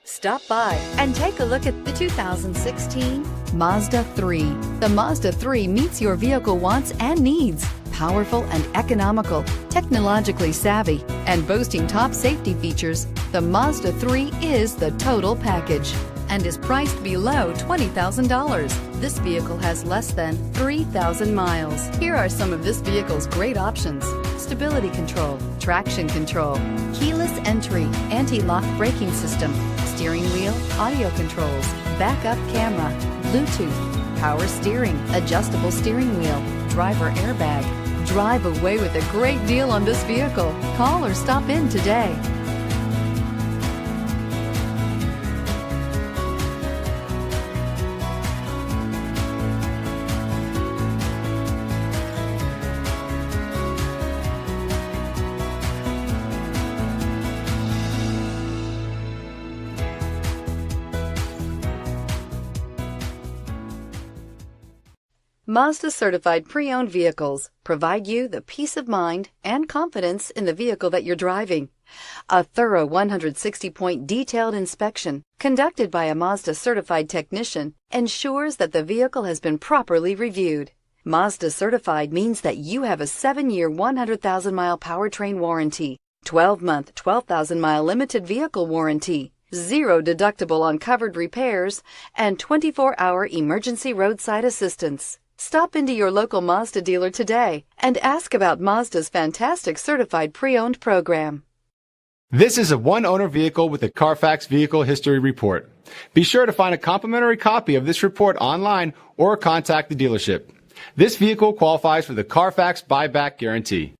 Stop by and take a look at the 2016 Mazda 3. The Mazda 3 meets your vehicle wants and needs. Powerful and economical, technologically savvy, and boasting top safety features, the Mazda 3 is the total package and is priced below $20,000. This vehicle has less than 3,000 miles. Here are some of this vehicle's great options: stability control, traction control, keyless entry, anti-lock braking system, steering wheel audio controls, backup camera, Bluetooth, power steering, adjustable steering wheel, driver airbag. Drive away with a great deal on this vehicle. Call or stop in today. Mazda Certified Pre-Owned Vehicles provide you the peace of mind and confidence in the vehicle that you're driving. A thorough 160-point detailed inspection conducted by a Mazda certified technician ensures that the vehicle has been properly reviewed. Mazda Certified means that you have a 7-year, 100,000-mile powertrain warranty, 12-month, 12,000-mile limited vehicle warranty, 0 deductible on covered repairs, and 24-hour emergency roadside assistance. Stop into your local Mazda dealer today and ask about Mazda's fantastic Certified Pre-Owned program. This is a one-owner vehicle with a CARFAX Vehicle History Report. Be sure to find a complimentary copy of this report online or contact the dealership. This vehicle qualifies for the CARFAX Buyback Guarantee.